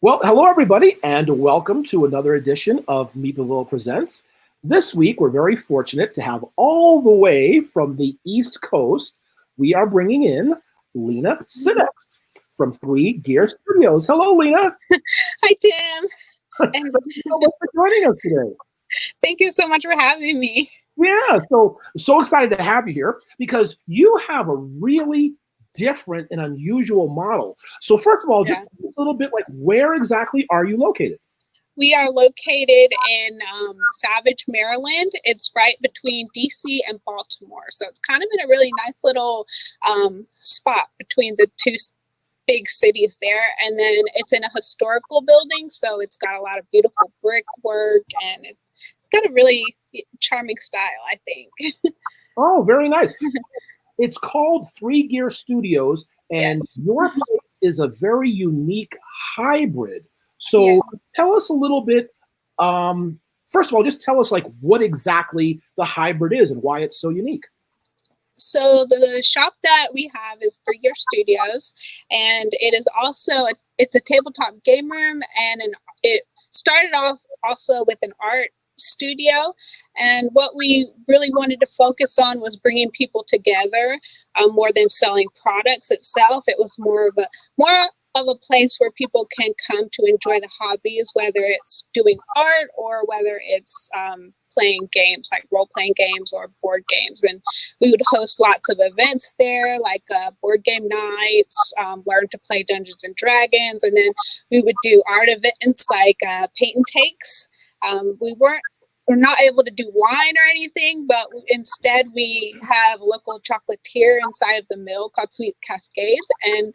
Well, hello everybody, and welcome to another edition of Meepleville Presents. This week, we're very fortunate to have all the way from the East Coast, we are bringing in Lena Sinex from Three Gear Studios. Hello, Lena. Hi, Tim. Thank you so much for joining us today. Thank you so much for having me. Yeah, so excited to have you here because you have a really different and unusual model. So first of all, just a little bit like where exactly are you located? We are located in Savage, Maryland. It's right between DC and Baltimore. So it's kind of in a really nice little spot between the two big cities there. And then it's in a historical building. So it's got a lot of beautiful brickwork and it's got a really charming style, I think. Oh, very nice. It's called Three Gear Studios, and your place is a very unique hybrid. So tell us a little bit, first of all, just tell us like what exactly the hybrid is and why it's so unique. So the shop that we have is Three Gear Studios, and it is also it's a tabletop game room, and it started off also with an art studio. And what we really wanted to focus on was bringing people together more than selling products itself. It was more of a place where people can come to enjoy the hobbies, whether it's doing art or whether it's playing games like role-playing games or board games. And we would host lots of events there, like board game nights, learn to play Dungeons and Dragons, and then we would do art events like paint and takes. We're not able to do wine or anything, but instead we have a local chocolatier inside of the mill called Sweet Cascades, and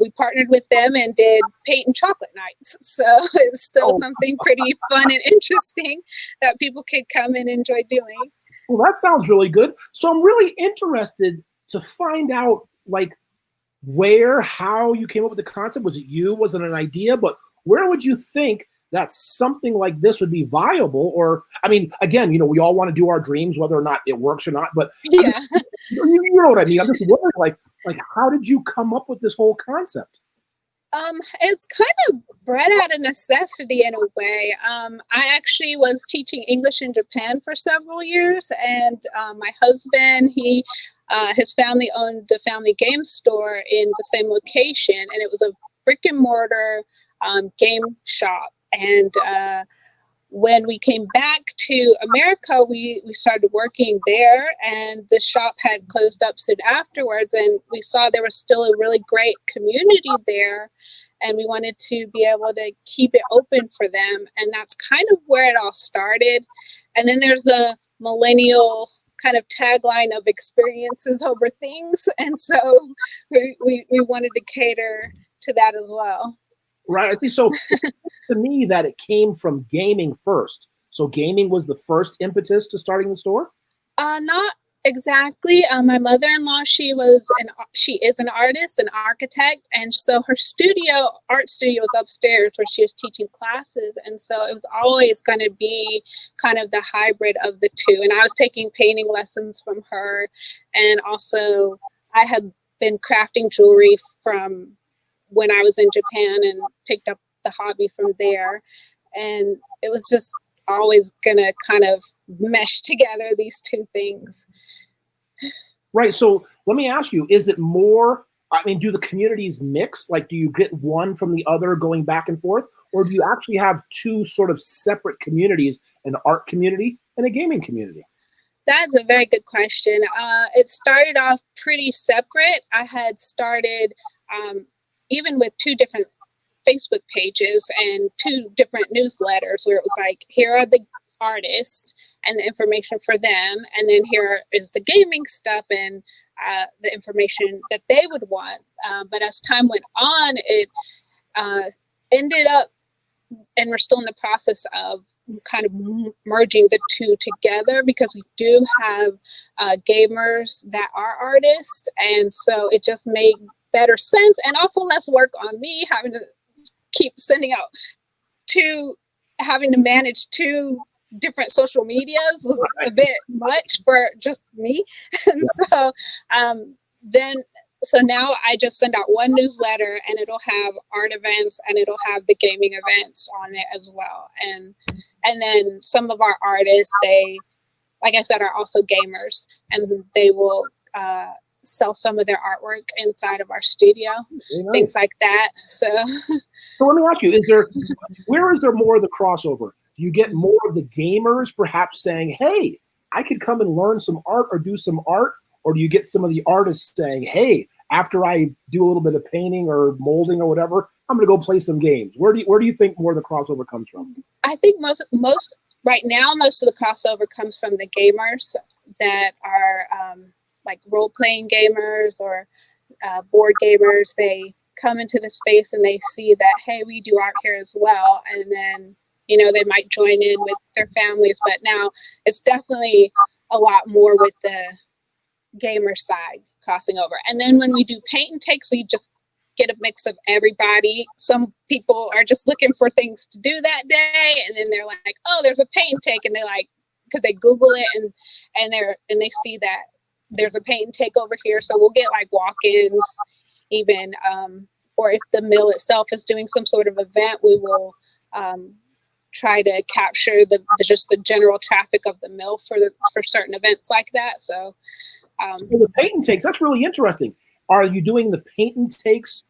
we partnered with them and did paint and chocolate nights. So it was still something pretty fun and interesting that people could come and enjoy doing. Well, that sounds really good. So I'm really interested to find out like how you came up with the concept. Was it you? Was it an idea? But where would you think that something like this would be viable? Or, I mean, again, we all want to do our dreams, whether or not it works or not, but you know what I mean? I'm just wondering, like, how did you come up with this whole concept? It's kind of bred out of necessity in a way. I actually was teaching English in Japan for several years, and my husband, his family owned the family game store in the same location, and it was a brick and mortar game shop. And when we came back to America, we started working there, and the shop had closed up soon afterwards. And we saw there was still a really great community there, and we wanted to be able to keep it open for them. And that's kind of where it all started. And then there's the millennial kind of tagline of experiences over things. And so we wanted to cater to that as well. Right. I think so. To me, that it came from gaming first. So gaming was the first impetus to starting the store? Not exactly. My mother-in-law, she is an artist, an architect, and so her art studio is upstairs where she was teaching classes, and so it was always going to be kind of the hybrid of the two. And I was taking painting lessons from her, and also I had been crafting jewelry from when I was in Japan and picked up the hobby from there. And it was just always gonna kind of mesh together, these two things. Right. So let me ask you, is it more, do the communities mix? Like, do you get one from the other going back and forth? Or do you actually have two sort of separate communities, an art community and a gaming community? That's a very good question. It started off pretty separate. I had started even with two different Facebook pages and two different newsletters where it was like, here are the artists and the information for them, and then here is the gaming stuff and the information that they would want. But as time went on, it ended up, and we're still in the process of kind of merging the two together, because we do have gamers that are artists, and so it just made better sense, and also less work on me having to keep sending out having to manage two different social medias was a bit much for just me. And so then So now I just send out one newsletter, and it'll have art events, and it'll have the gaming events on it as well. And then some of our artists, they, like I said, are also gamers, and they will sell some of their artwork inside of our studio, Very nice. things like that. So let me ask you, where is there more of the crossover? Do you get more of the gamers perhaps saying, hey, I could come and learn some art or do some art? Or do you get some of the artists saying, hey, after I do a little bit of painting or molding or whatever, I'm going to go play some games? Where do you think more of the crossover comes from? I think most right now, most of the crossover comes from the gamers that are like role-playing gamers or board gamers. They come into the space and they see that, hey, we do art here as well. And then, they might join in with their families. But now it's definitely a lot more with the gamer side crossing over. And then when we do paint and takes, we just get a mix of everybody. Some people are just looking for things to do that day, and then they're like, oh, there's a paint and take, and they like, because they Google it and they see that there's a paint and take over here. So we'll get like walk-ins even, or if the mill itself is doing some sort of event, we will try to capture just the general traffic of the mill for certain events like that. So the paint and takes, that's really interesting. Are you doing the paint and takes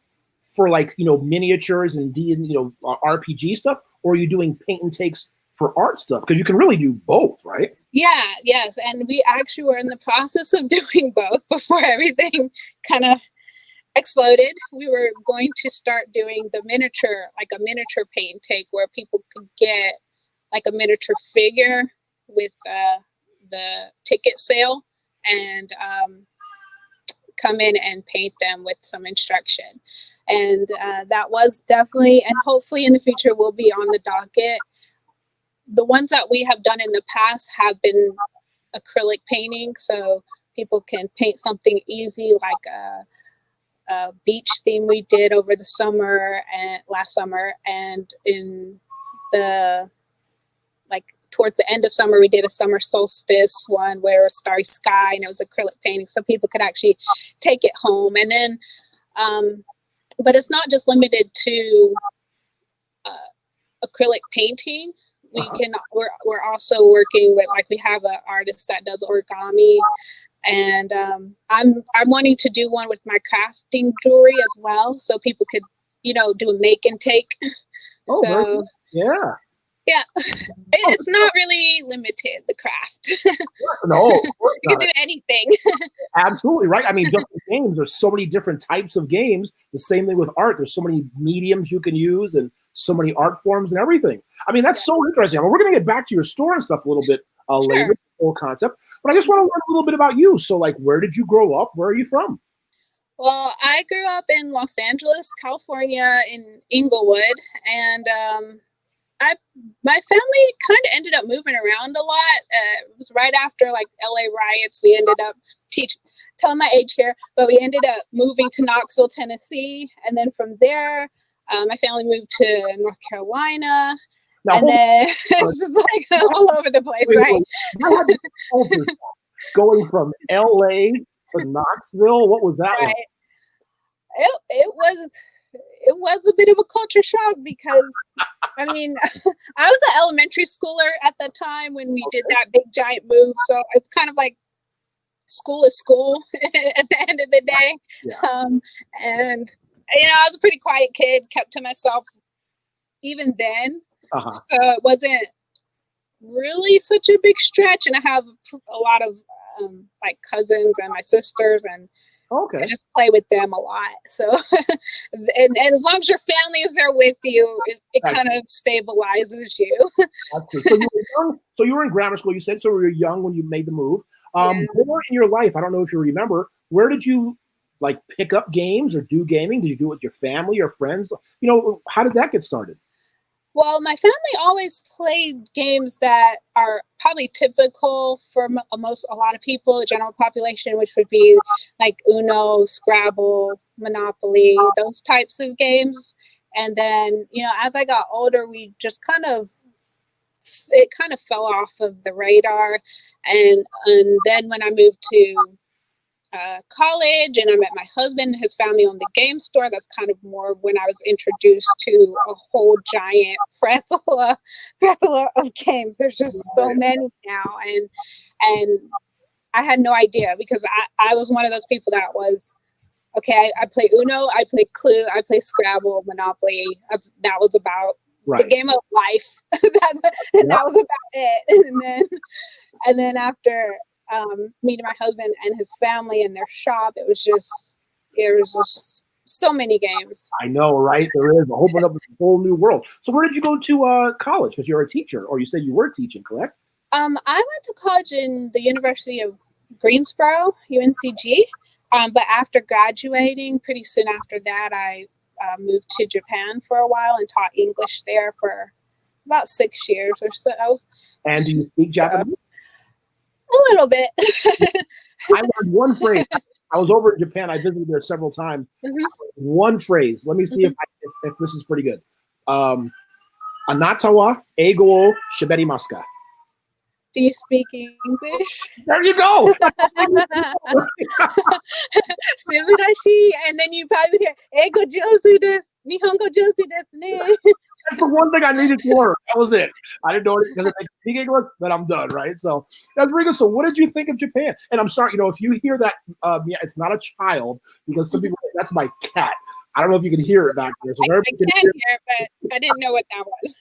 for like, miniatures and RPG stuff, or are you doing paint and takes for art stuff? Because you can really do both, right? Yeah, yes. And we actually were in the process of doing both before everything kind of exploded. We were going to start doing a miniature paint and take where people could get like a miniature figure with the ticket sale and come in and paint them with some instruction. And that was definitely, and hopefully in the future will be on the docket. The ones that we have done in the past have been acrylic painting, so people can paint something easy like a beach theme we did over the summer and last summer, and in the towards the end of summer we did a summer solstice one where it was starry sky and it was acrylic painting, so people could actually take it home. And then but it's not just limited to acrylic painting. We're also working with, like, we have an artist that does origami, and I'm wanting to do one with my crafting jewelry as well, so people could do a make and take. Oh, so yeah, it's not really limited, the craft. No, you can do anything. Absolutely right. I mean, just the games, there's so many different types of games. The same thing with art. There's so many mediums you can use and so many art forms and everything. I mean, that's so interesting. I mean, we're going to get back to your store and stuff a little bit later, the whole concept. But I just want to learn a little bit about you. So, like, where did you grow up? Where are you from? Well, I grew up in Los Angeles, California, in Inglewood, and my family kind of ended up moving around a lot. It was right after like LA riots. We ended up telling my age here, but we ended up moving to Knoxville, Tennessee, and then from there, my family moved to North Carolina. Now, and then it's just like all over the place, right? Going from LA to Knoxville, what was that like? It was a bit of a culture shock because, I mean, I was an elementary schooler at the time when we did that big giant move. So it's kind of like school is school at the end of the day. Yeah. And, I was a pretty quiet kid, kept to myself even then. Uh-huh. So it wasn't really such a big stretch. And I have a lot of like cousins and my sisters, and I just play with them a lot. So, and as long as your family is there with you, it kind of stabilizes you. So you were in grammar school, you said, so you were young when you made the move. Where in your life, I don't know if you remember, where did you like pick up games or do gaming? Did you do it with your family or friends? How did that get started? Well, my family always played games that are probably typical for a lot of people, the general population, which would be like Uno, Scrabble, Monopoly, those types of games. And then, as I got older, it kind of fell off of the radar. And then when I moved to college, and I met my husband and his family on the game store. That's kind of more when I was introduced to a whole giant plethora of games. There's just so many now, and I had no idea because I was one of those people that was, okay, I play Uno, I play Clue, I play Scrabble, Monopoly. That was about the game of life. That was about it. And then after meeting my husband and his family and their shop, it was just so many games. I know, right? There is opening up a whole new world. So where did you go to college? Because you're a teacher, or you said you were teaching, correct? I went to college in the University of Greensboro, UNCG. But after graduating, pretty soon after that, I moved to Japan for a while and taught English there for about 6 years or so. And do you speak Japanese? A little bit. I learned one phrase. I was over in Japan. I visited there several times. Mm-hmm. One phrase. Let me see if this is pretty good. Anata wa eigo wo shiberimasu ka? Do you speak English? There you go. Subarashi, and then you probably hear eigo jouzu desu, nihongo jouzu desu ne. That's the one thing I needed to learn. That was it. I didn't know it because I speak English, but I'm done, right? So that's pretty good. So what did you think of Japan? And I'm sorry, if you hear that, it's not a child because some people, that's my cat. I don't know if you can hear it back there. So I can hear it, but I didn't know what that was.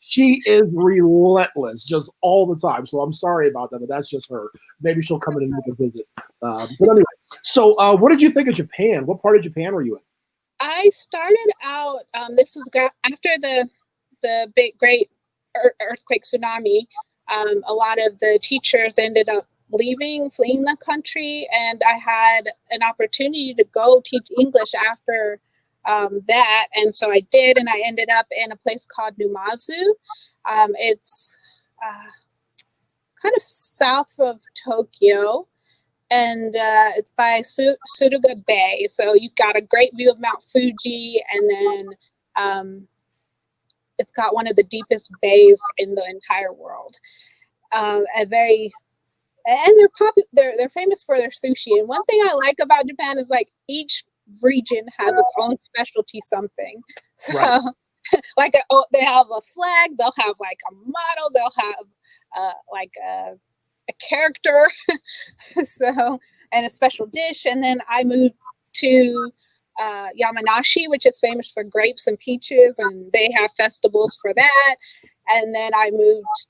She is relentless, just all the time. So I'm sorry about that, but that's just her. Maybe she'll come in and make a visit. But anyway, so what did you think of Japan? What part of Japan were you in? I started out. This was after the big great earthquake tsunami. A lot of the teachers ended up fleeing the country, and I had an opportunity to go teach English after that, and so I did, and I ended up in a place called Numazu. It's kind of south of Tokyo, and it's by Suruga Bay, so you've got a great view of Mount Fuji, and then it's got one of the deepest bays in the entire world. They're famous for their sushi. And one thing I like about Japan is like each region has its own specialty something. So like they have a flag, they'll have like a motto, they'll have like a character, so, and a special dish. And then I moved to Yamanashi, which is famous for grapes and peaches, and they have festivals for that. And then I moved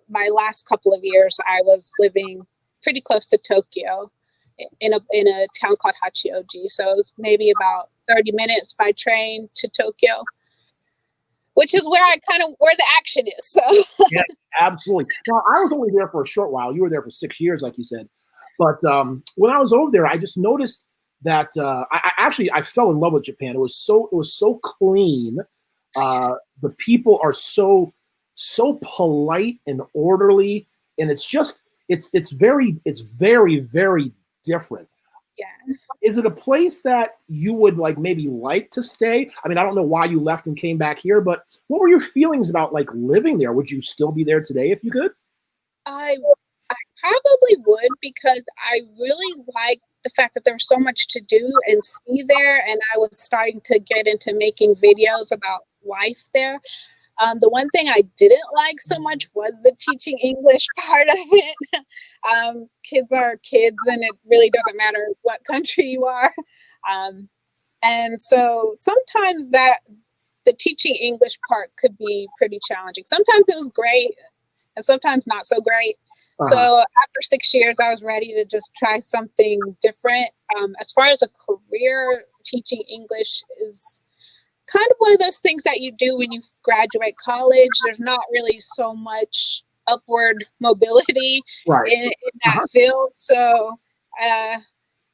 my last couple of years, I was living pretty close to Tokyo in a town called Hachioji. So it was maybe about 30 minutes by train to Tokyo, which is where where the action is. So yeah, absolutely. Now, I was only there for a short while. You were there for 6 years, like you said. But when I was over there, I just noticed that I fell in love with Japan. It was so clean. The people are so polite and orderly, and it's very, very different. Yeah. Is it a place that you would maybe like to stay? I mean, I don't know why you left and came back here, but what were your feelings about living there? Would you still be there today if you could? I probably would, because I really like the fact that there was so much to do and see there, and I was starting to get into making videos about life there. The one thing I didn't like so much was the teaching English part of it. Kids are kids, and it really doesn't matter what country you are. And so sometimes the teaching English part could be pretty challenging. Sometimes it was great, and sometimes not so great. Uh-huh. So after 6 years, I was ready to just try something different. As far as a career, teaching English is kind of one of those things that you do when you graduate college. There's not really so much upward mobility in that field. So,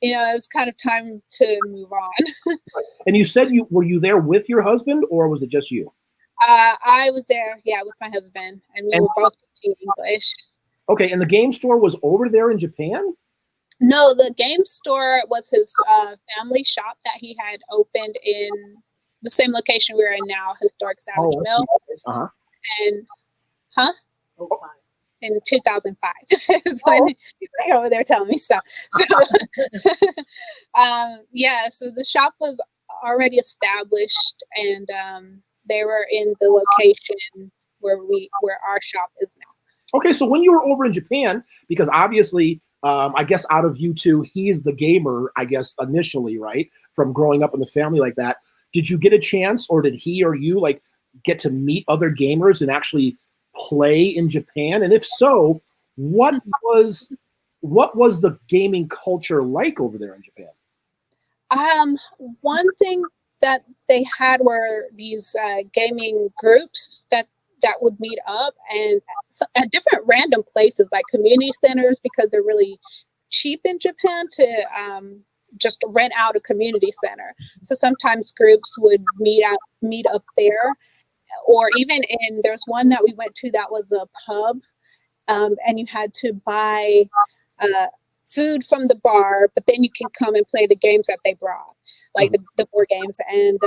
it's kind of time to move on. And you said were you there with your husband, or was it just you? I was there, with my husband, and we were both teaching English. Okay, and the game store was over there in Japan? No, the game store was his family shop that he had opened in the same location we're in now, Historic Savage Mill. Uh-huh. And, in 2005 is when he's like over there telling me stuff. So, yeah, so the shop was already established, and they were in the location where our shop is now. Okay, so when you were over in Japan, because obviously, I guess out of you two, he's the gamer, I guess, initially, right? From growing up in the family like that. Did you get a chance, or did he or you like get to meet other gamers and actually play in Japan? And if so, what was the gaming culture like over there in Japan? One thing that they had were these gaming groups that would meet up and at different random places like community centers, because they're really cheap in Japan to just rent out a community center. So sometimes groups would meet up there, or even there's one that we went to that was a pub, and you had to buy food from the bar, but then you can come and play the games that they brought, like the board games, and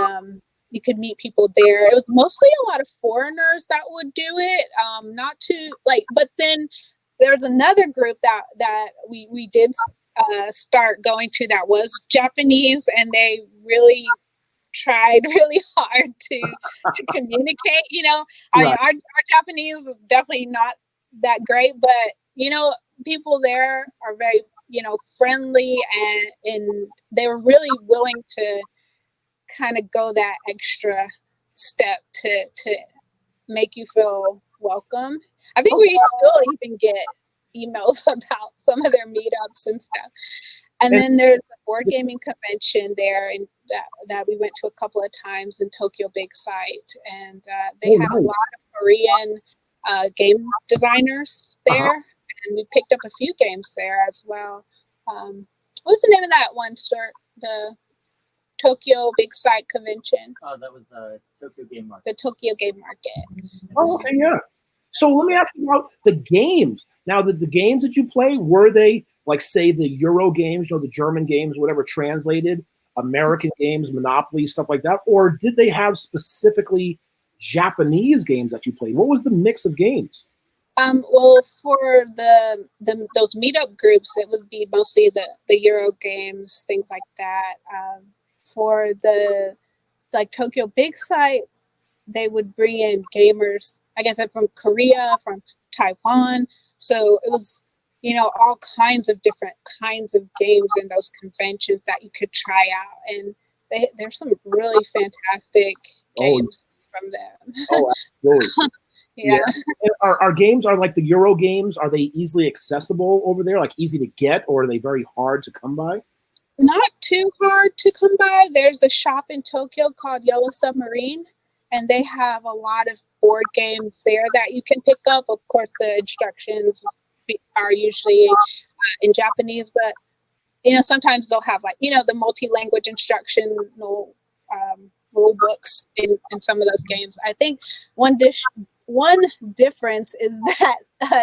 you could meet people there. It was mostly a lot of foreigners that would do it, not too like. But then there's another group that we did start going to that was Japanese, and they really tried really hard to communicate. Right. Our Japanese is definitely not that great, but people there are very friendly, and they were really willing to kind of go that extra step to make you feel welcome. I think we still even get emails about some of their meetups and stuff. And then there's a board gaming convention there, and that we went to a couple of times in Tokyo Big Sight, and they had a lot of Korean game designers there, and we picked up a few games there as well. What's the name of that one store? The Tokyo Big Sight Convention. Oh, that was Tokyo Game Market. The Tokyo Game Market. Oh, okay, yeah. So let me ask you about the games. Now, the games that you play, were they like, say, the Euro games, the German games, whatever, translated, American games, Monopoly, stuff like that? Or did they have specifically Japanese games that you played? What was the mix of games? Well, for those meetup groups, it would be mostly the Euro games, things like that. For the Tokyo Big Sight, they would bring in gamers, I guess, from Korea, from Taiwan. So it was, all kinds of different kinds of games in those conventions that you could try out. And there's some really fantastic games from them. Oh, absolutely. Yeah. Our games are like the Euro games. Are they easily accessible over there, like easy to get, or are they very hard to come by? Not too hard to come by. There's a shop in Tokyo called Yellow Submarine, and they have a lot of board games there that you can pick up. Of course, the instructions are usually in Japanese, but sometimes they'll have the multi-language instructional rule books in some of those games. I think one difference is that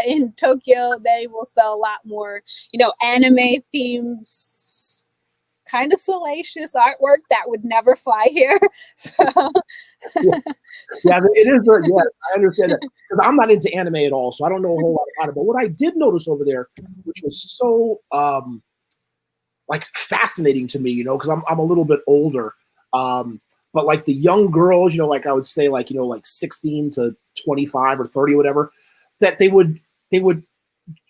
in Tokyo they will sell a lot more anime themes, kind of salacious artwork that would never fly here. So yeah, it is. Yeah, I understand that, because I'm not into anime at all, so I don't know a whole lot about it. But what I did notice over there, which was so fascinating to me, because I'm a little bit older, but like the young girls, like I would say, like 16 to 25 or 30 or whatever, that they would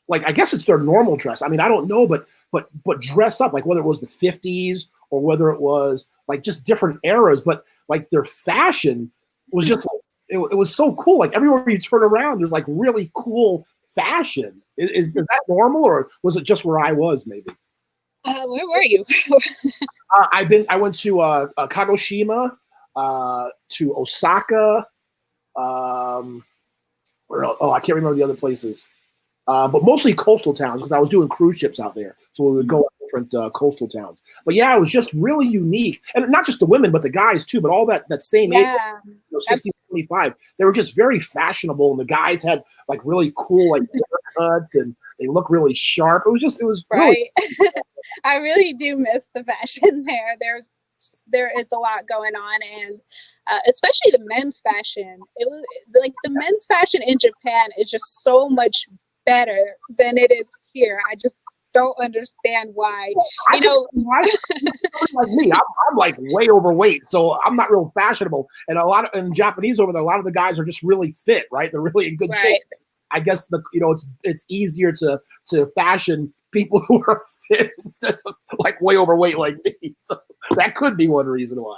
like, I guess it's their normal dress. I mean, I don't know, but dress up, like whether it was the 50s or whether it was like just different eras, but like their fashion was just it was so cool. Like everywhere you turn around, there's like really cool fashion. Is that normal, or was it just where I was? Maybe. Where were you? I went to Kagoshima, to Osaka. Where else? Oh, I can't remember the other places. But mostly coastal towns, because I was doing cruise ships out there. So we would go to different coastal towns. But yeah, it was just really unique. And not just the women, but the guys too. But all that same age, 16, 25, they were just very fashionable. And the guys had like really cool like haircuts, and they look really sharp. It was right. Really I really do miss the fashion there. There is a lot going on, and especially the men's fashion. It was like the men's fashion in Japan is just so much better than it is here. I just don't understand why. I like me, I'm like way overweight, so I'm not real fashionable. And in Japanese over there, a lot of the guys are just really fit, right? They're really in good shape. I guess it's easier to fashion people who are fit instead of like way overweight like me. So that could be one reason why.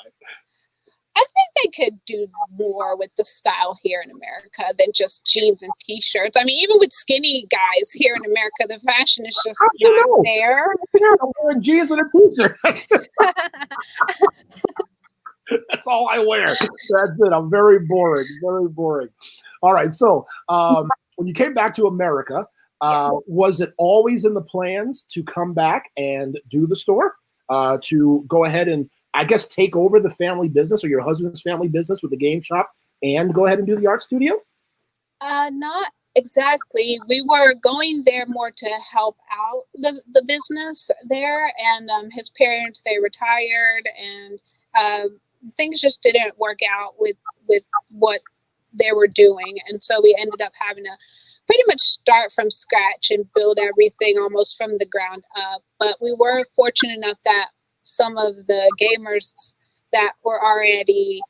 I think they could do more with the style here in America than just jeans and t-shirts. I mean, even with skinny guys here in America, the fashion is just not there. Yeah, I'm wearing jeans and a t-shirt. That's all I wear. That's it. I'm very boring. Very boring. All right. So when you came back to America, was it always in the plans to come back and do the store? To go ahead and, I guess, take over the family business or your husband's family business with the game shop and go ahead and do the art studio? Not exactly. We were going there more to help out the business there. And his parents, they retired, and things just didn't work out with what they were doing. And so we ended up having to pretty much start from scratch and build everything almost from the ground up. But we were fortunate enough that some of the gamers that were already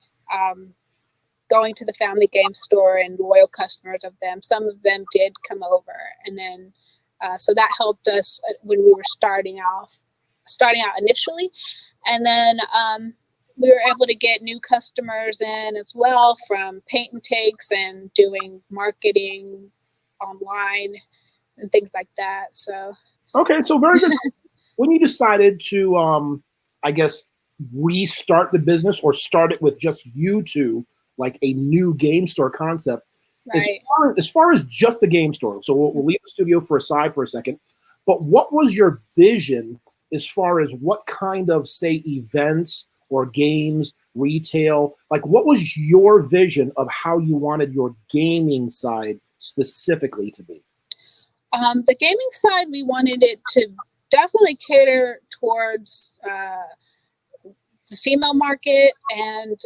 going to the family game store and loyal customers of them, some of them did come over. And then so that helped us when we were starting out initially. And then we were able to get new customers in as well from paint and takes and doing marketing online and things like that. So okay, so very good. When you decided to I guess restart the business or start it with just you two, like a new game store concept, right. as far as just the game store, so we'll leave the studio aside for a second, but what was your vision as far as what kind of, say, events or games, retail, like what was your vision of how you wanted your gaming side specifically to be? The gaming side, we wanted it to definitely cater towards the female market and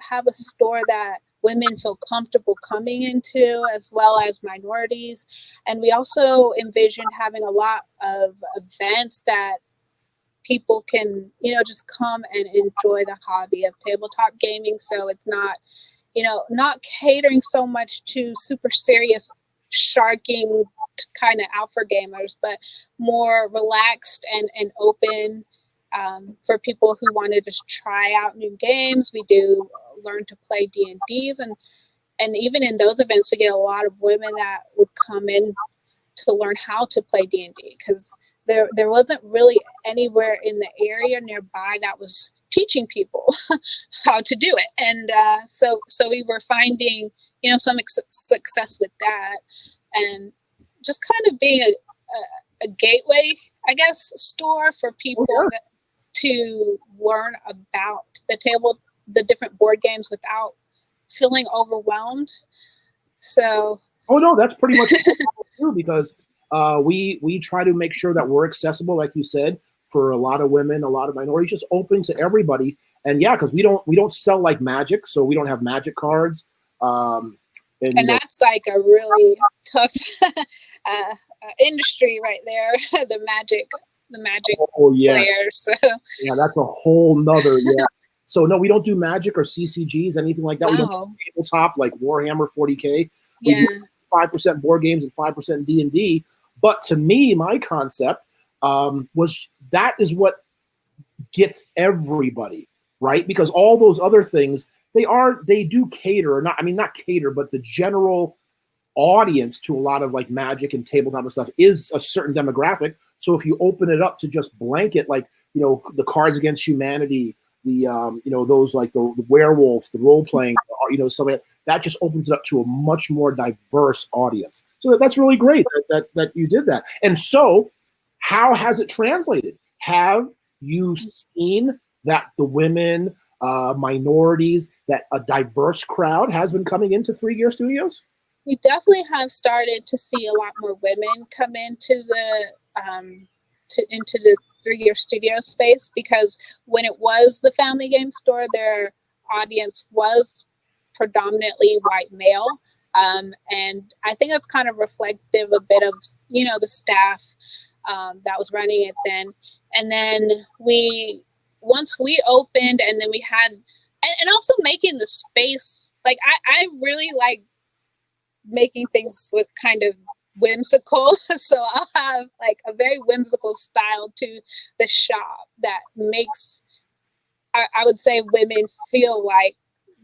have a store that women feel comfortable coming into, as well as minorities. And we also envisioned having a lot of events that people can, just come and enjoy the hobby of tabletop gaming. So it's not, not catering so much to super serious sharking kind of alpha gamers, but more relaxed and open for people who want to just try out new games. We do learn to play D&Ds, and even in those events, we get a lot of women that would come in to learn how to play D&D, because there wasn't really anywhere in the area nearby that was teaching people how to do it. And so we were finding, some success with that, and just kind of being a gateway, I guess, store for people to learn about the different board games without feeling overwhelmed. So. Oh no, that's pretty much true, because we try to make sure that we're accessible, like you said, for a lot of women, a lot of minorities, just open to everybody. And yeah, because we don't sell like Magic, so we don't have Magic cards. And that's like a really tough industry right there. the magic players. So. Yeah, that's a whole nother. Yeah. So no, we don't do Magic or CCGs, anything like that. We don't do tabletop like Warhammer 40K. We do 5% board games and 5% D&D. But to me, my concept was that is what gets everybody, right? Because all those other things, they do cater, not cater, but the general audience to a lot of like Magic and tabletop and stuff is a certain demographic. So if you open it up to just blanket, like, the Cards Against Humanity, the those like the werewolf, the role playing, some of that just opens it up to a much more diverse audience. So that's really great that you did that. And so, how has it translated? Have you seen that the women, minorities, that a diverse crowd has been coming into 3 Gear Studios? We definitely have started to see a lot more women come into into the 3 Gear Studio space, because when it was the family game store, their audience was predominantly white male. And I think that's kind of reflective a bit of, the staff that was running it then. And then once we opened, and then we had, and also making the space, like I really like making things look kind of whimsical. So I'll have like a very whimsical style to the shop that makes, I would say, women feel like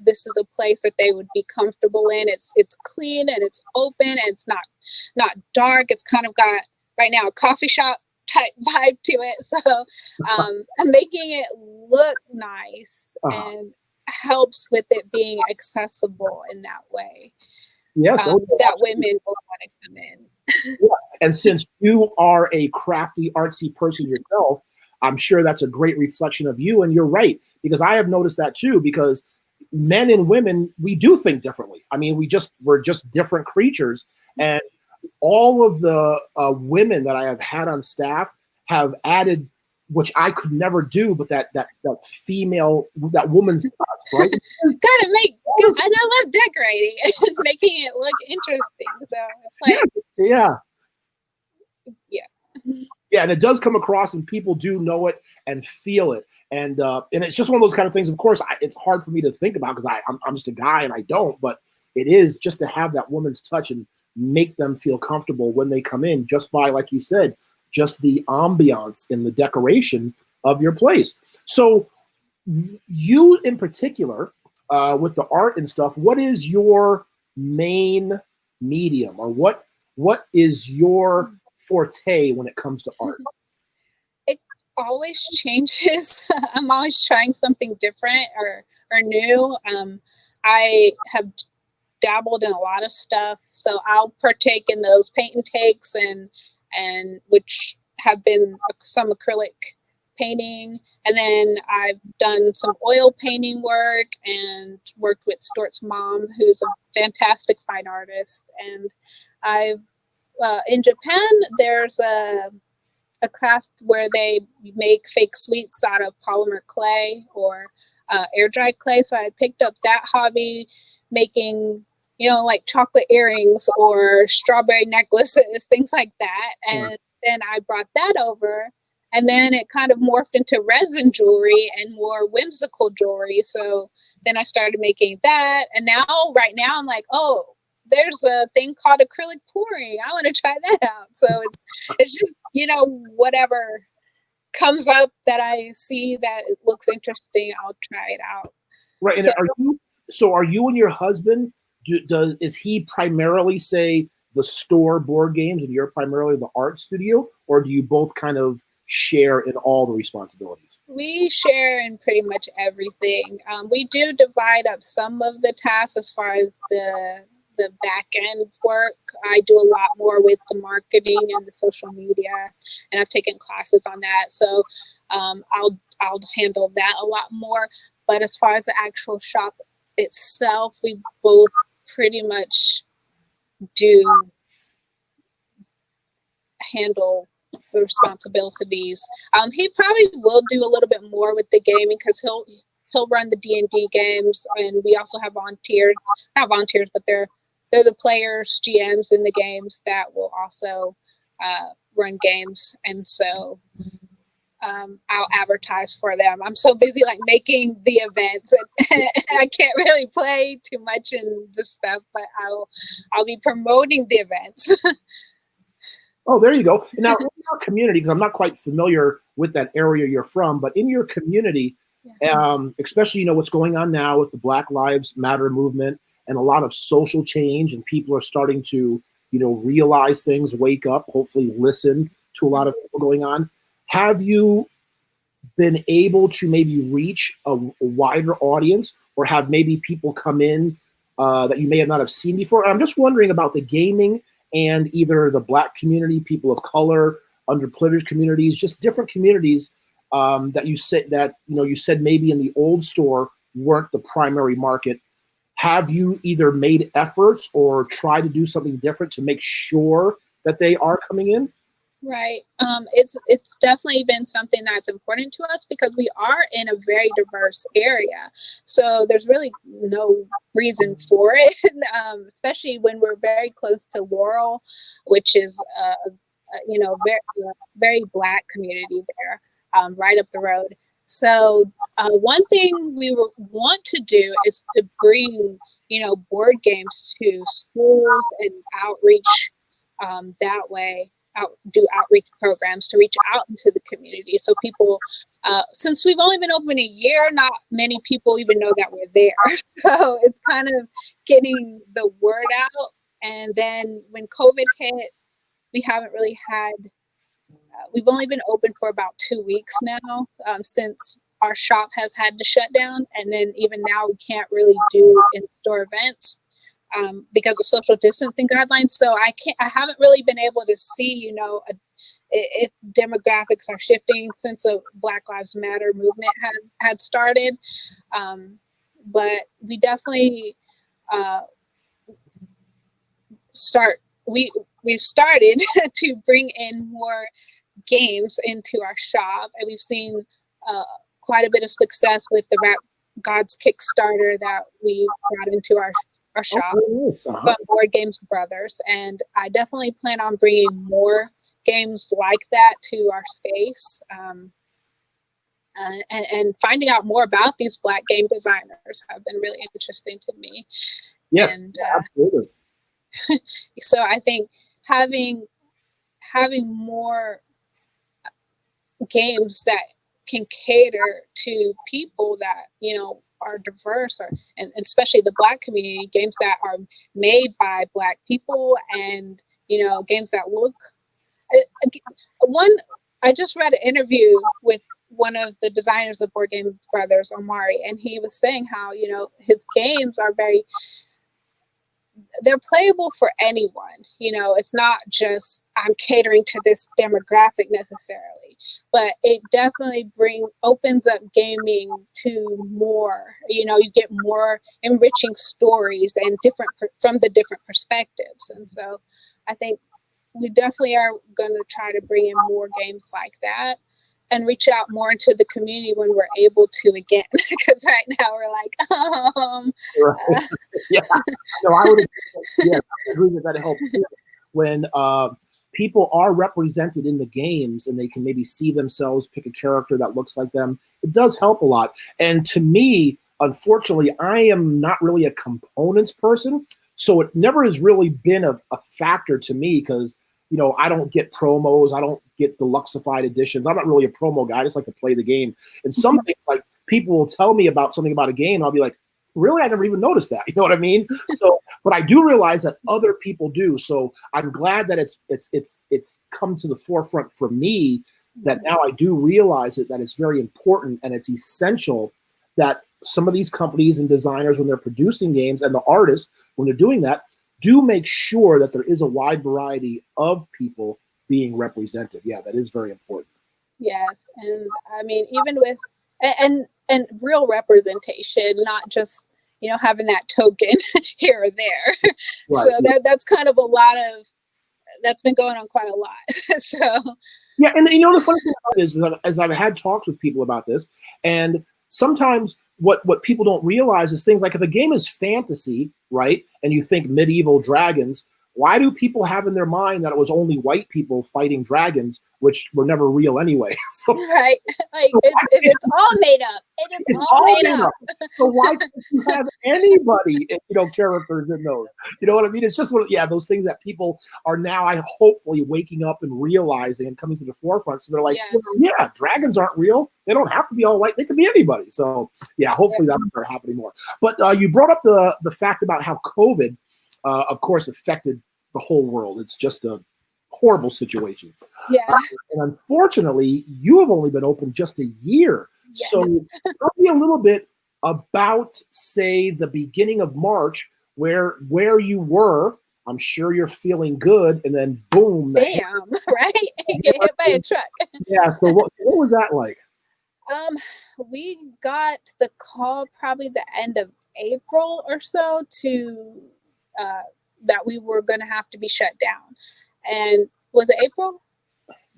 this is a place that they would be comfortable in. It's clean and it's open and it's not dark. It's kind of got right now a coffee shop type vibe to it. So making it look nice and helps with it being accessible in that way. Yes, that women will want to come in. Yeah. And since you are a crafty, artsy person yourself, I'm sure that's a great reflection of you. And you're right, because I have noticed that too, because men and women, we do think differently. I mean, we're just different creatures. And all of the women that I have had on staff have added, which I could never do, but that female, that woman's touch, right? Gotta make, and I love decorating and making it look interesting. So it's like, yeah. Yeah, and it does come across, and people do know it and feel it, and it's just one of those kind of things. Of course, it's hard for me to think about because I'm just a guy and I don't, but it is just to have that woman's touch and make them feel comfortable when they come in, just by, like you said, just the ambiance and the decoration of your place. So you in particular, with the art and stuff, what is your main medium, or what is your forte when it comes to art? It always changes. I'm always trying something different or new. I have dabbled in a lot of stuff, so I'll partake in those paint and takes, and which have been some acrylic painting, and then I've done some oil painting work and worked with Stuart's mom, who's a fantastic fine artist. And I've in Japan, there's a craft where they make fake sweets out of polymer clay or air dried clay. So I picked up that hobby, making like chocolate earrings or strawberry necklaces, things like that. And then I brought that over, and then it kind of morphed into resin jewelry and more whimsical jewelry. So then I started making that, and right now I'm like, oh, there's a thing called acrylic pouring. I want to try that out. So it's just, whatever comes up that I see that it looks interesting, I'll try it out. Right. And are you and your husband, is he primarily, say, the store board games and you're primarily the art studio, or do you both kind of share in all the responsibilities? We share in pretty much everything. We do divide up some of the tasks as far as the back end work. I do a lot more with the marketing and the social media, and I've taken classes on that. So I'll handle that a lot more. But as far as the actual shop itself, we both pretty much do handle the responsibilities. He probably will do a little bit more with the gaming because he'll run the D&D games, and we also have not volunteers, but they're the players, GMs in the games that will also run games, and so I'll advertise for them. I'm so busy like making the events, and I can't really play too much in the stuff, but I'll be promoting the events. Oh, there you go. Now, in your community, because I'm not quite familiar with that area you're from, but in your community, especially what's going on now with the Black Lives Matter movement and a lot of social change, and people are starting to realize things, wake up, hopefully listen to a lot of people going on. Have you been able to maybe reach a wider audience, or have maybe people come in that you may have not have seen before? And I'm just wondering about the gaming and either the Black community, people of color, underprivileged communities, just different communities that you said maybe in the old store weren't the primary market. Have you either made efforts or tried to do something different to make sure that they are coming in? Right. It's definitely been something that's important to us because we are in a very diverse area. So there's really no reason for it, especially when we're very close to Laurel, which is very Black community there, right up the road. So one thing we want to do is to bring board games to schools and outreach that way do outreach programs to reach out into the community. So people, since we've only been open a year, not many people even know that we're there. So it's kind of getting the word out. And then when COVID hit, we haven't really had, we've only been open for about 2 weeks now, since our shop has had to shut down. And then even now we can't really do in-store events. Because of social distancing guidelines. So I haven't really been able to see, if demographics are shifting since a Black Lives Matter movement had started. But we definitely we've started to bring in more games into our shop, and we've seen quite a bit of success with the Rap Gods Kickstarter that we brought into our shop from Board Games Brothers, and I definitely plan on bringing more games like that to our space, and finding out more about these Black game designers have been really interesting to me. Yes, and, absolutely. So I think having more games that can cater to people that are diverse, and especially the Black community, games that are made by Black people, and games that look I just read an interview with one of the designers of Board Game Brothers, Omari, and he was saying how his games are they're playable for anyone. It's not just I'm catering to this demographic necessarily, but it definitely opens up gaming to more. You get more enriching stories and from the different perspectives. And so I think we definitely are going to try to bring in more games like that and reach out more into the community when we're able to again, because right now we're like, yeah, no, I would agree that that helps when people are represented in the games and they can maybe see themselves, pick a character that looks like them. It does help a lot. And to me, unfortunately, I am not really a components person, so it never has really been a factor to me because I don't get promos. I don't get deluxeified editions. I'm not really a promo guy. I just like to play the game. And some things, like people will tell me about something about a game, I'll be like, really? I never even noticed that. You know what I mean? So, but I do realize that other people do. So I'm glad that it's come to the forefront for me, that now I do realize that it's very important and it's essential that some of these companies and designers, when they're producing games, and the artists, when they're doing that, do make sure that there is a wide variety of people being represented. Yeah, that is very important. Yes, and I mean, even with and real representation, not just having that token here or there. Right. So that's kind of that's been going on quite a lot. So yeah, and the funny thing about it is that as I've had talks with people about this, and sometimes what people don't realize is things like, if a game is fantasy, right, and you think medieval dragons, why do people have in their mind that it was only white people fighting dragons, which were never real anyway? So, right, like it's all made up. It's all made up. So why can't you have anybody, characters in those? You know what I mean? It's just those things that people are now, hopefully waking up and realizing and coming to the forefront. So they're like, yeah, dragons aren't real. They don't have to be all white. They could be anybody. So yeah, hopefully that'll start happening more. But you brought up the fact about how COVID, of course, affected the whole world. It's just a horrible situation. Yeah. And unfortunately, you have only been open just a year. Yes. So tell me a little bit about, say, the beginning of March, where you were. I'm sure you're feeling good, and then boom. Bam, right? Get hit by a truck. Yeah, so what was that like? We got the call probably the end of April or so to that we were going to have to be shut down. And was it April?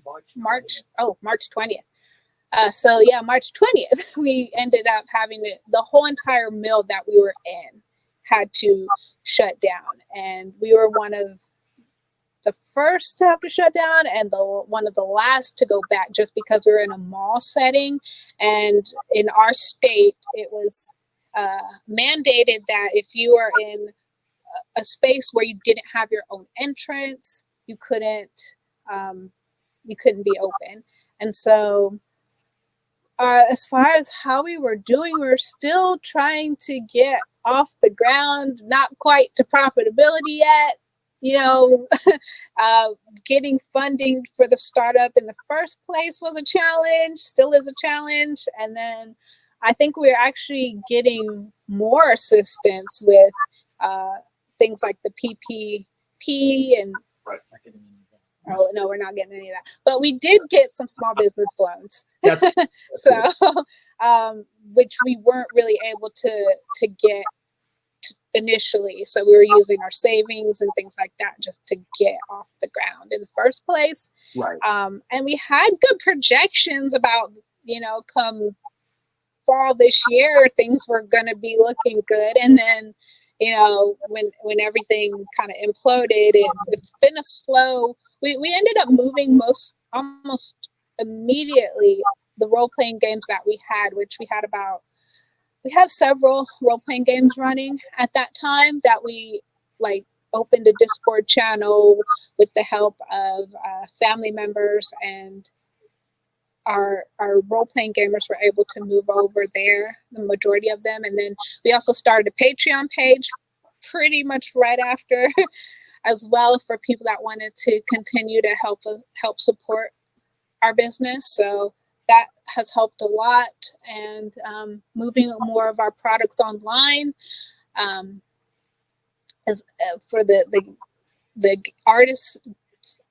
March 20th. So yeah, March 20th, we ended up having the whole entire mill that we were in had to shut down, and we were one of the first to have to shut down and one of the last to go back, just because we were in a mall setting, and in our state it was mandated that if you were in a space where you didn't have your own entrance, you couldn't be open. And so as far as how we were doing, we were still trying to get off the ground, not quite to profitability yet. Getting funding for the startup in the first place was a challenge, still is a challenge. And then I think we're actually getting more assistance with things like the PPP and oh no, we're not getting any of that. But we did get some small business loans, so which we weren't really able to get initially. So we were using our savings and things like that just to get off the ground in the first place. Right. And we had good projections about come fall this year things were going to be looking good, and then when everything kind of imploded, it's been a slow. We ended up moving almost immediately the role-playing games that we had, which we had several role-playing games running at that time that we opened a Discord channel with the help of family members, and our role-playing gamers were able to move over there, the majority of them. And then we also started a Patreon page pretty much right after as well, for people that wanted to continue to help support our business. So that has helped a lot, and moving more of our products online. As for the artist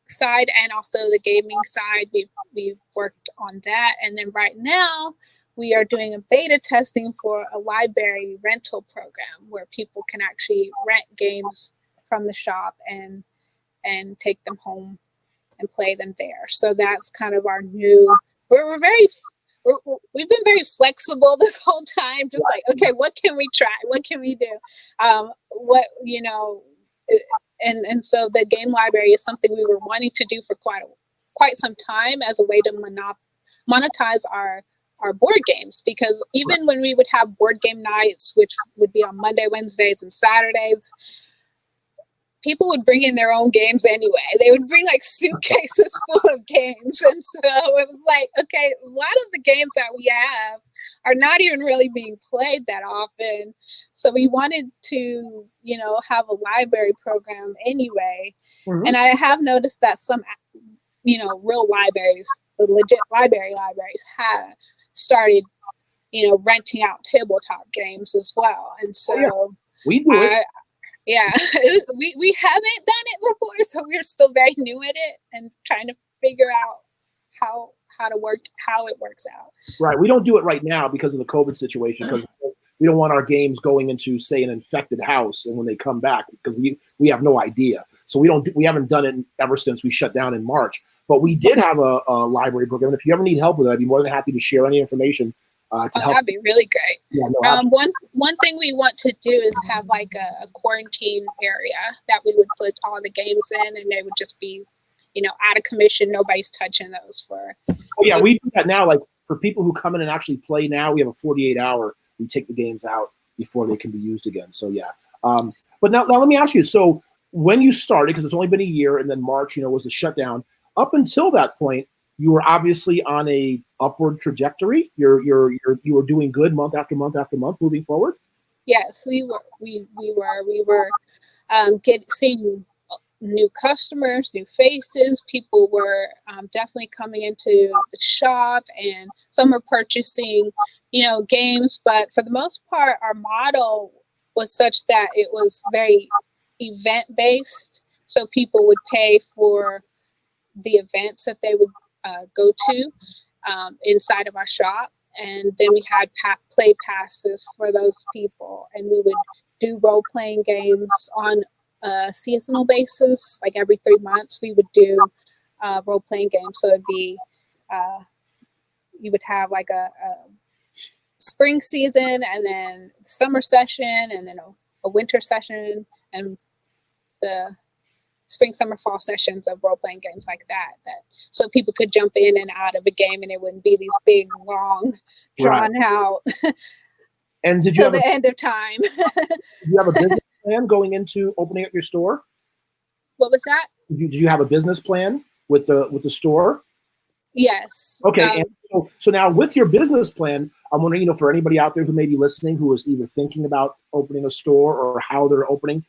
side and also the gaming side, we've worked on that. And then right now we are doing a beta testing for a library rental program where people can actually rent games from the shop and take them home and play them there. So that's kind of our new. We've been very flexible this whole time, just okay, what can we try? What can we do? And so the game library is something we were wanting to do for quite some time as a way to monetize our board games, because even when we would have board game nights, which would be on Monday, Wednesdays, and Saturdays, people would bring in their own games anyway. They would bring suitcases full of games. And so it was okay, a lot of the games that we have are not even really being played that often. So we wanted to, have a library program anyway. Mm-hmm. And I have noticed that some, real libraries, the legit libraries have started, renting out tabletop games as well. And so we do it. Yeah, we haven't done it before, so we're still very new at it and trying to figure out how it works out. Right, we don't do it right now because of the COVID situation, because we don't want our games going into, say, an infected house, and when they come back, because we have no idea. So we haven't done it ever since we shut down in March. But we did have a library program, and if you ever need help with it, I'd be more than happy to share any information. That'd be really great. Yeah, no, one thing we want to do is have a quarantine area that we would put all the games in, and they would just be, out of commission. Nobody's touching those for. Oh yeah, we do that now. For people who come in and actually play now, we have a 48-hour. We take the games out before they can be used again. So yeah. But now let me ask you. So when you started, because it's only been a year, and then March, was the shutdown. Up until that point, you were obviously on a upward trajectory. You were doing good month after month after month moving forward. Yes, we were seeing new customers, new faces. People were definitely coming into the shop, and some were purchasing, games. But for the most part, our model was such that it was very event based. So people would pay for the events that they would go to inside of our shop, and then we had play passes for those people, and we would do role-playing games on a seasonal basis. Every 3 months we would do role-playing games. So it'd be, you would have like a spring season, and then summer session, and then a winter session, and the spring, summer, fall sessions of role-playing games like that, so people could jump in and out of a game, and it wouldn't be these big, long, drawn out and did you till have the end of time. did you have a business plan going into opening up your store? What was that? Did you have a business plan with the store? Yes. Okay. And so now with your business plan, I'm wondering, for anybody out there who may be listening, who is either thinking about opening a store or how they're opening,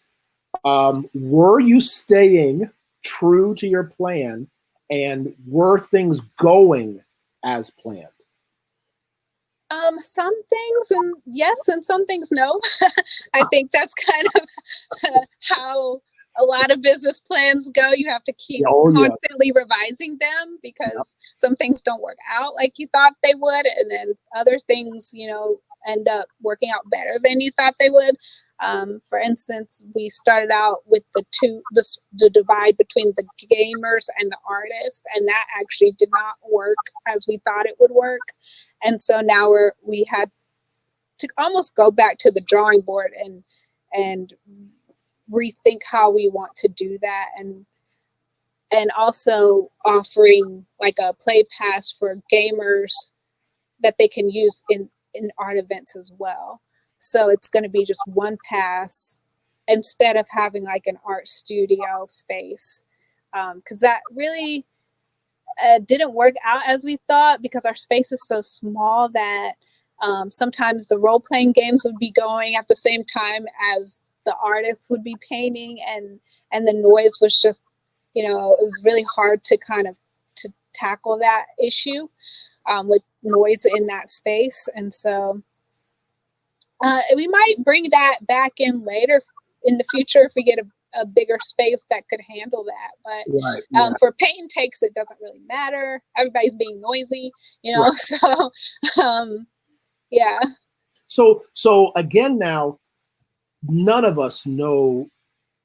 were you staying true to your plan, and were things going as planned? Some things, and yes, and some things no. I think that's kind of how a lot of business plans go. You have to keep constantly revising them, because some things don't work out like you thought they would, and then other things, end up working out better than you thought they would. For instance, we started out with the divide between the gamers and the artists, and that actually did not work as we thought it would work. And so now we had to almost go back to the drawing board and rethink how we want to do that, and also offering like a play pass for gamers that they can use in art events as well. So it's going to be just one pass instead of having like an art studio space, because that really didn't work out as we thought, because our space is so small that sometimes the role-playing games would be going at the same time as the artists would be painting, and the noise was just, it was really hard to to tackle that issue with noise in that space. And so we might bring that back in later in the future if we get a bigger space that could handle that. But for paint takes, it doesn't really matter. Everybody's being noisy, so yeah. So again, now none of us know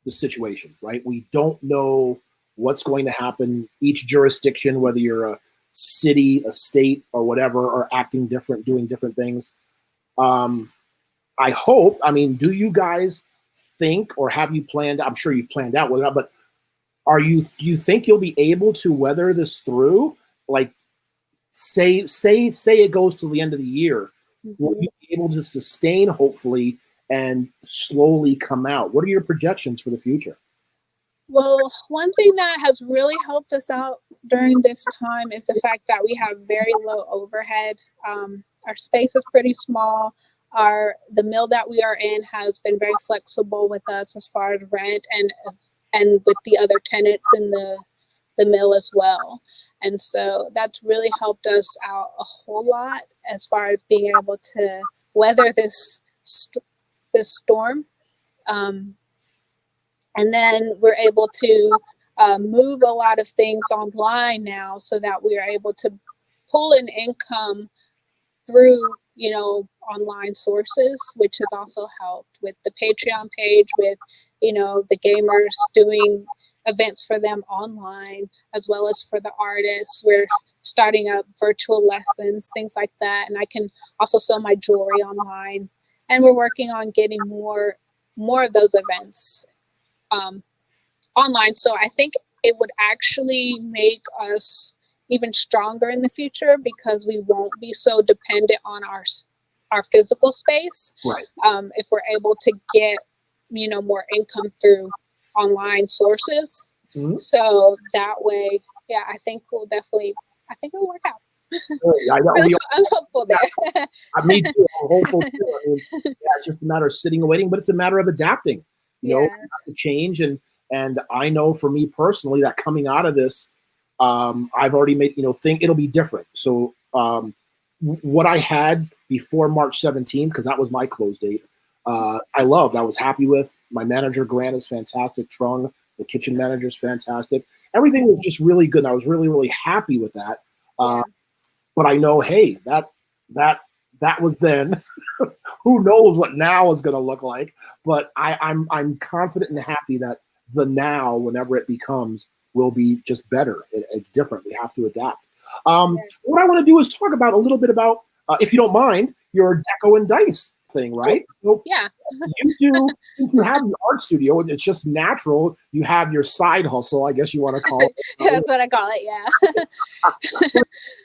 the situation, right? We don't know what's going to happen. Each jurisdiction, whether you're a city, a state, or whatever, are acting different, doing different things. I hope, do you guys think, or have you planned, I'm sure you've planned out whether or not, but do you think you'll be able to weather this through? Like, say it goes till the end of the year, will you be able to sustain, hopefully, and slowly come out? What are your projections for the future? Well, one thing that has really helped us out during this time is the fact that we have very low overhead. Our space is pretty small. The mill that we are in has been very flexible with us as far as rent and with the other tenants in the mill as well. And so that's really helped us out a whole lot as far as being able to weather this storm. And then we're able to move a lot of things online now, so that we are able to pull in income through, online sources, which has also helped with the Patreon page, with, the gamers doing events for them online, as well as for the artists. We're starting up virtual lessons, things like that. And I can also sell my jewelry online. And we're working on getting more of those events online. So I think it would actually make us even stronger in the future, because we won't be so dependent on our physical space. Right. If we're able to get, more income through online sources. Mm-hmm. So that way, yeah, I think it'll work out. I'm hopeful there. Me too. I'm hopeful too. It's just a matter of sitting and waiting, but it's a matter of adapting. To change, and I know for me personally that coming out of this, I've already made think it'll be different. So what I had before March 17th, because that was my close date, I was happy with. My manager Grant is fantastic. Trung, the kitchen manager, is fantastic. Everything was just really good, and I was really, really happy with that. But I know, hey, that was then. Who knows what now is going to look like? But I'm confident and happy that the now, whenever it becomes, will be just better. It's different. We have to adapt. What I want to do is talk about a little bit about, if you don't mind, your Deco and Dice thing, right? So Yeah. since you have the art studio, and it's just natural. You have your side hustle, I guess you want to call it. That's what I call it. Yeah.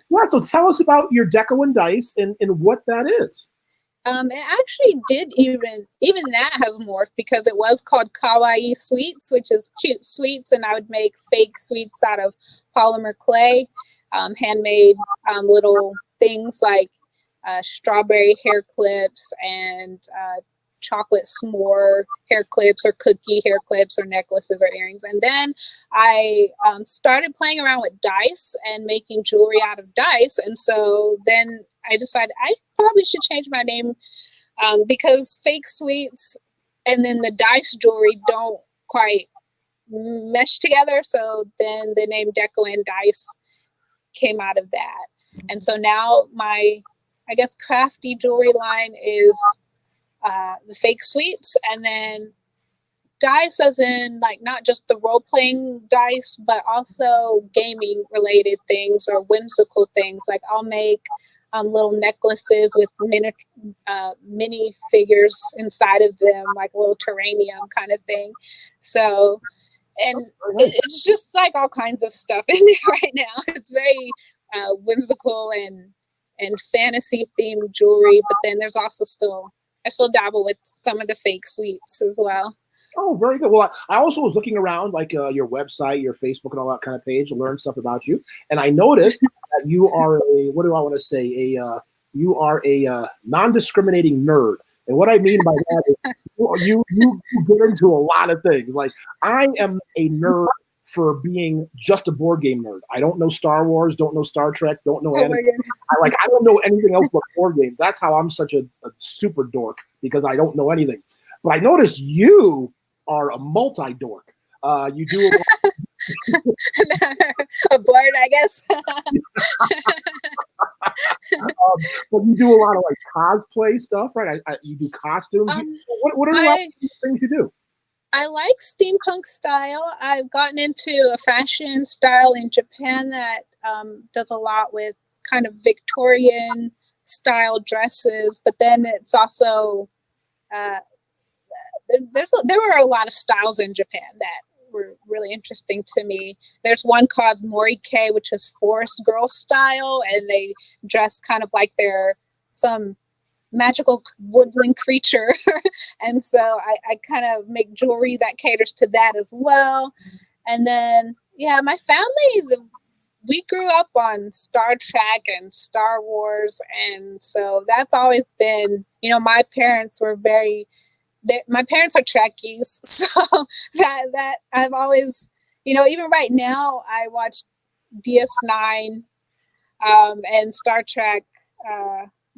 Yeah. So tell us about your Deco and Dice and what that is. It actually did even that has morphed because it was called Kawaii Sweets, which is cute sweets, and I would make fake sweets out of polymer clay, handmade little things like strawberry hair clips and chocolate s'more hair clips or cookie hair clips or necklaces or earrings. And then I started playing around with dice and making jewelry out of dice. And so then I decided I probably should change my name because fake sweets and then the dice jewelry don't quite mesh together. So then the name Deco and Dice came out of that. And so now my, I guess, crafty jewelry line is the fake sweets, and then dice as in like not just the role-playing dice, but also gaming related things or whimsical things. Like I'll make little necklaces with mini figures inside of them, like a little terranium kind of thing. So, and it's just like all kinds of stuff in there right now. It's very whimsical and fantasy themed jewelry, but then there's also I still dabble with some of the fake sweets as well. Oh, very good. Well, I also was looking around like your website, your Facebook, and all that kind of page to learn stuff about you, and I noticed that you are what do I want to say? You are a non-discriminating nerd, and what I mean by that is you get into a lot of things. Like I am a nerd for being just a board game nerd. I don't know Star Wars, don't know Star Trek, don't know anime. I don't know anything else but board games. That's how I'm such a super dork, because I don't know anything. But I noticed you are a multi-dork. You do a board, I guess. but you do a lot of like cosplay stuff, right? You do costumes. What are the things you do? I like steampunk style. I've gotten into a fashion style in Japan that does a lot with kind of Victorian style dresses, but then it's also there were a lot of styles in Japan that were really interesting to me. There's one called Morike, which is forest girl style, and they dress kind of like they're some magical woodland creature. And so I kind of make jewelry that caters to that as well. And then, yeah, my family, we grew up on Star Trek and Star Wars. And so that's always been, my parents were my parents are Trekkies. So that I've always, even right now, I watch DS9 and Star Trek,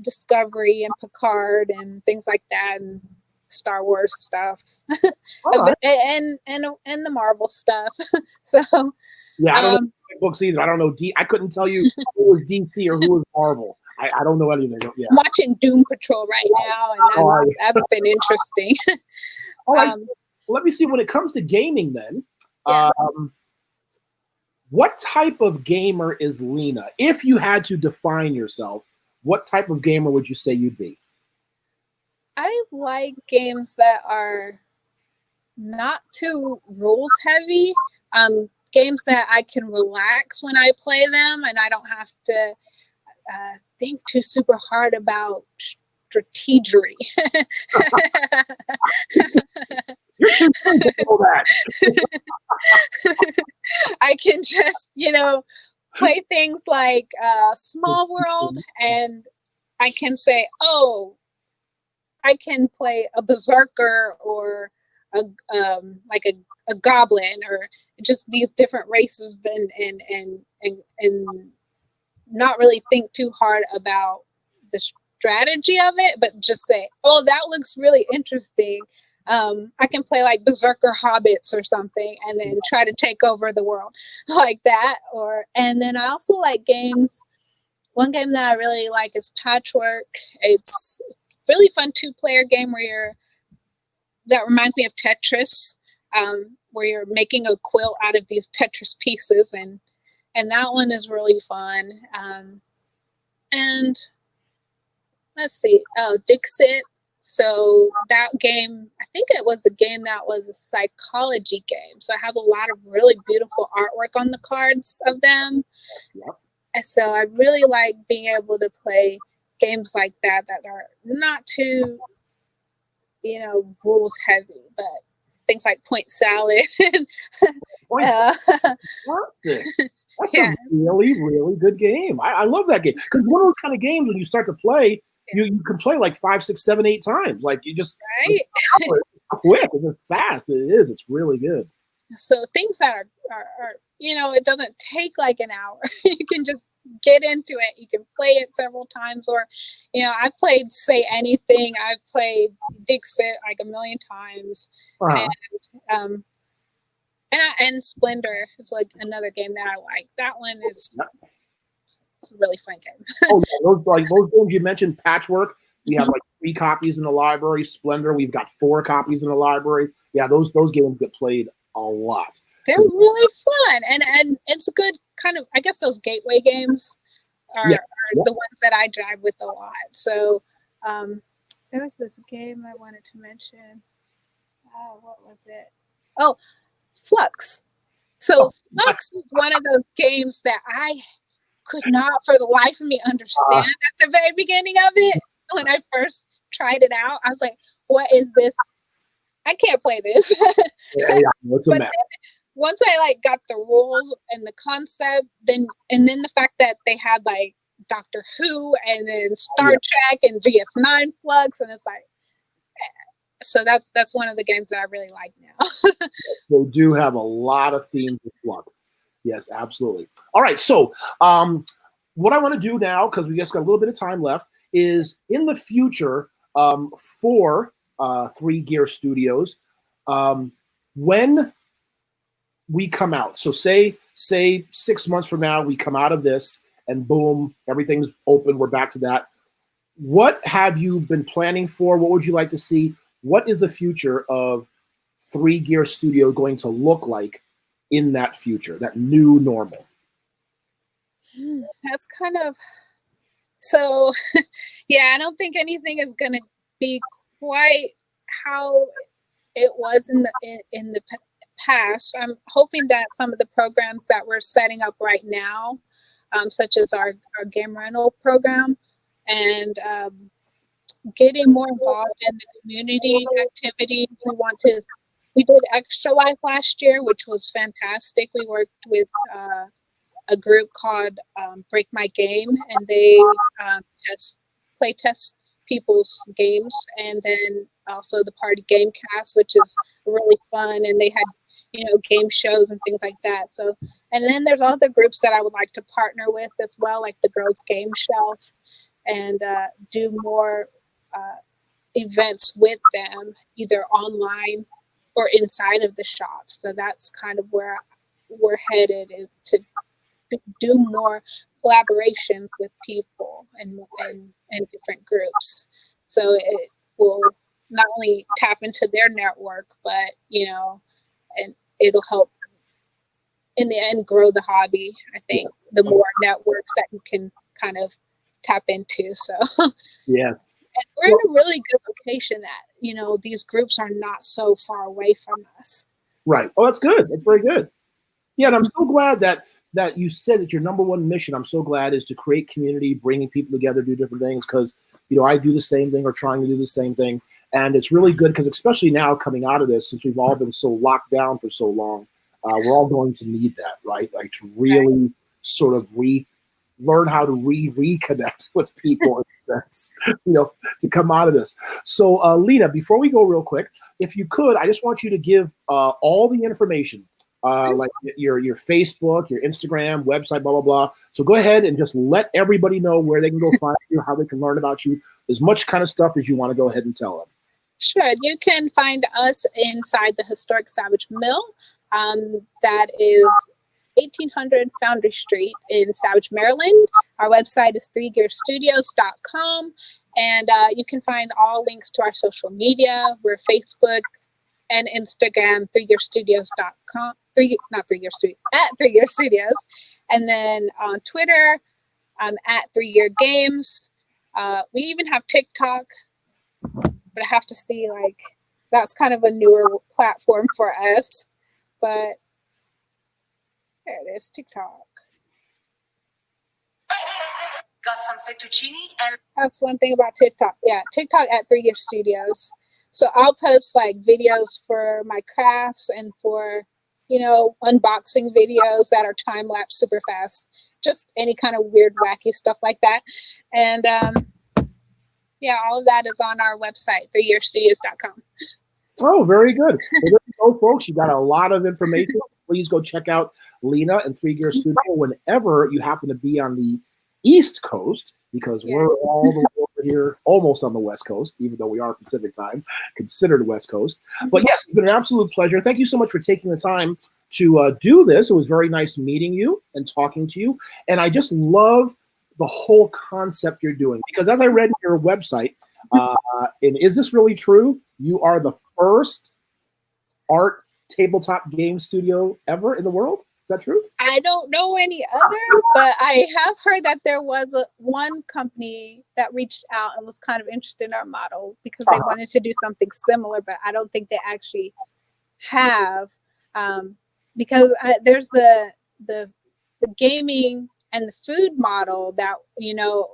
Discovery and Picard and things like that, and Star Wars stuff. Right. and the Marvel stuff. So yeah, I don't know books either. I don't know. I couldn't tell you who was DC or who was Marvel. I don't know anything. Yeah. I'm watching Doom Patrol right now, and that's been interesting. Let me see. When it comes to gaming, then, what type of gamer is Lena? If you had to define yourself, what type of gamer would you say you'd be? I like games that are not too rules heavy. Games that I can relax when I play them, and I don't have to think too super hard about strategery. You're too good to know that. I can just, play things like Small World, and I can say, oh, I can play a berserker or a goblin, or just these different races, and not really think too hard about the strategy of it, but just say, oh, that looks really interesting. I can play like berserker hobbits or something, and then try to take over the world like that. And then I also like games. One game that I really like is Patchwork. It's really fun 2-player game that reminds me of Tetris. where you're making a quilt out of these Tetris pieces, and that one is really fun. And let's see, oh, Dixit. So that game, I think it was a game that was a psychology game. So it has a lot of really beautiful artwork on the cards of them. Yep. And so I really like being able to play games like that are not too, rules heavy, but things like Point Salad. Point Fantastic. That's a really, really good game. I love that game because one of those kind of games when you start to play, you can play like 5, 6, 7, 8 times. Like you just right. It's quick, it's fast. It is. It's really good. So things that are it doesn't take like an hour. You can just get into it. You can play it several times, or I've played Say Anything. I've played Dixit like a million times, and Splendor is like another game that I like. That one is it's a really fun game. Oh, yeah, those games you mentioned, Patchwork. We have like 3 copies in the library. Splendor, we've got 4 copies in the library. Yeah, those games get played a lot. They're really fun, and it's a good kind of, I guess those gateway games are the ones that I drive with a lot. So there was this game I wanted to mention. Oh, what was it? Oh, Flux. So Flux was one of those games that I could not for the life of me understand at the very beginning of it. When I first tried it out, I was like, what is this? I can't play this. It's a mess. Then, once I got the rules and the concept, then the fact that they had like Doctor Who and then Star Trek and DS9 Flux, and it's like, so that's one of the games that I really like now. They do have a lot of themes with Flux. Yes, absolutely. All right, so what I want to do now, because we just got a little bit of time left, is in the future for 3 Gear Studios, when we come out, so say 6 months from now, we come out of this and boom, everything's open, we're back to that. What have you been planning for? What would you like to see? What is the future of 3 Gear Studio going to look like in that future, that new normal? That's kind of, so yeah, I don't think anything is going to be quite how it was in the past. I'm hoping that some of the programs that we're setting up right now, such as our game rental program, and getting more involved in the community activities. We did Extra Life last year, which was fantastic. We worked with a group called Break My Game, and they play test people's games, and then also the Party Game Cast, which is really fun, and they had game shows and things like that. So, and then there's other groups that I would like to partner with as well, like the Girls Game Shelf, and do more events with them, either online or inside of the shop. So that's kind of where we're headed, is to do more collaborations with people and different groups. So it will not only tap into their network, but and it'll help in the end grow the hobby. I think the more networks that you can kind of tap into. So yes, and we're in a really good location that these groups are not so far away from us. Right. Oh, that's good. That's very good. Yeah, and I'm so glad that you said that your number one mission, I'm so glad, is to create community, bringing people together, do different things, because I do the same thing or trying to do the same thing. And it's really good because especially now coming out of this, since we've all been so locked down for so long, we're all going to need that, right? Like to really sort of learn how to reconnect with people in a sense, to come out of this. So Lena, before we go real quick, if you could, I just want you to give all the information, like your Facebook, your Instagram, website, blah, blah, blah. So go ahead and just let everybody know where they can go find you, how they can learn about you, as much kind of stuff as you want to go ahead and tell them. Sure. You can find us inside the historic Savage Mill. That is 1800 Foundry Street in Savage, Maryland. Our website is 3gearstudios.com. And you can find all links to our social media. We're Facebook, and Instagram, 3yearstudios.com, not 3 Year Studio, at 3 Year Studios. And then on Twitter, at 3 Year Games. We even have TikTok, but I have to see, like, that's kind of a newer platform for us. But there it is, TikTok. Got some fettuccine and That's one thing about TikTok. Yeah, TikTok at 3 Year Studios. So I'll post like videos for my crafts and for, you know, unboxing videos that are time lapse super fast. Just any kind of weird, wacky stuff like that. And yeah, all of that is on our website, 3yearstudios.com. Oh, very good. Well, there you go, folks. You got a lot of information. Please go check out Lena and 3 Year Studio whenever you happen to be on the East Coast, because we're all the way over here, almost on the West Coast, even though we are Pacific time, considered West Coast. But yes, it's been an absolute pleasure. Thank you so much for taking the time to do this. It was very nice meeting you and talking to you. And I just love the whole concept you're doing, because as I read your website, and is this really true? You are the first art tabletop game studio ever in the world? Is that true? I don't know any other, but I have heard that there was one company that reached out and was kind of interested in our model because they wanted to do something similar, but I don't think they actually have, because there's the gaming and the food model that, you know,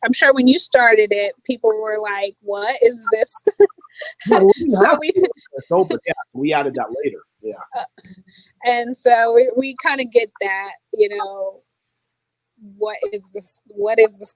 I'm sure when you started it, people were like, "What is this?" No, we added that later. Yeah. And so we kind of get that, you know, what is this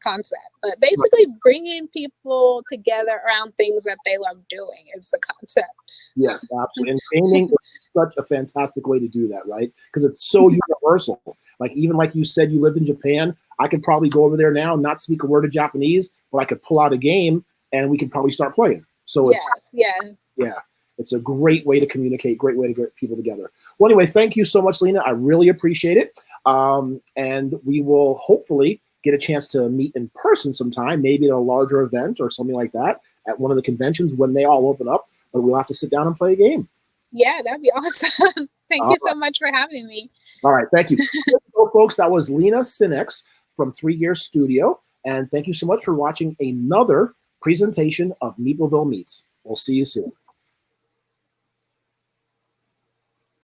concept? But basically bringing people together around things that they love doing is the concept. Yes, absolutely. And gaming is such a fantastic way to do that, right? Because it's so universal. Like, even like you said, you lived in Japan. I could probably go over there now, not speak a word of Japanese, but I could pull out a game and we could probably start playing. So it's, yeah, it's a great way to communicate, great way to get people together. Well, anyway, thank you so much, Lena. I really appreciate it. And we will hopefully get a chance to meet in person sometime, maybe at a larger event or something like that at one of the conventions when they all open up, but we'll have to sit down and play a game. Yeah, that'd be awesome. Thank you so much for having me. All right, thank you. So, folks, that was Lena Sinex from 3 Year Studio. And thank you so much for watching another presentation of Meepleville Meets. We'll see you soon.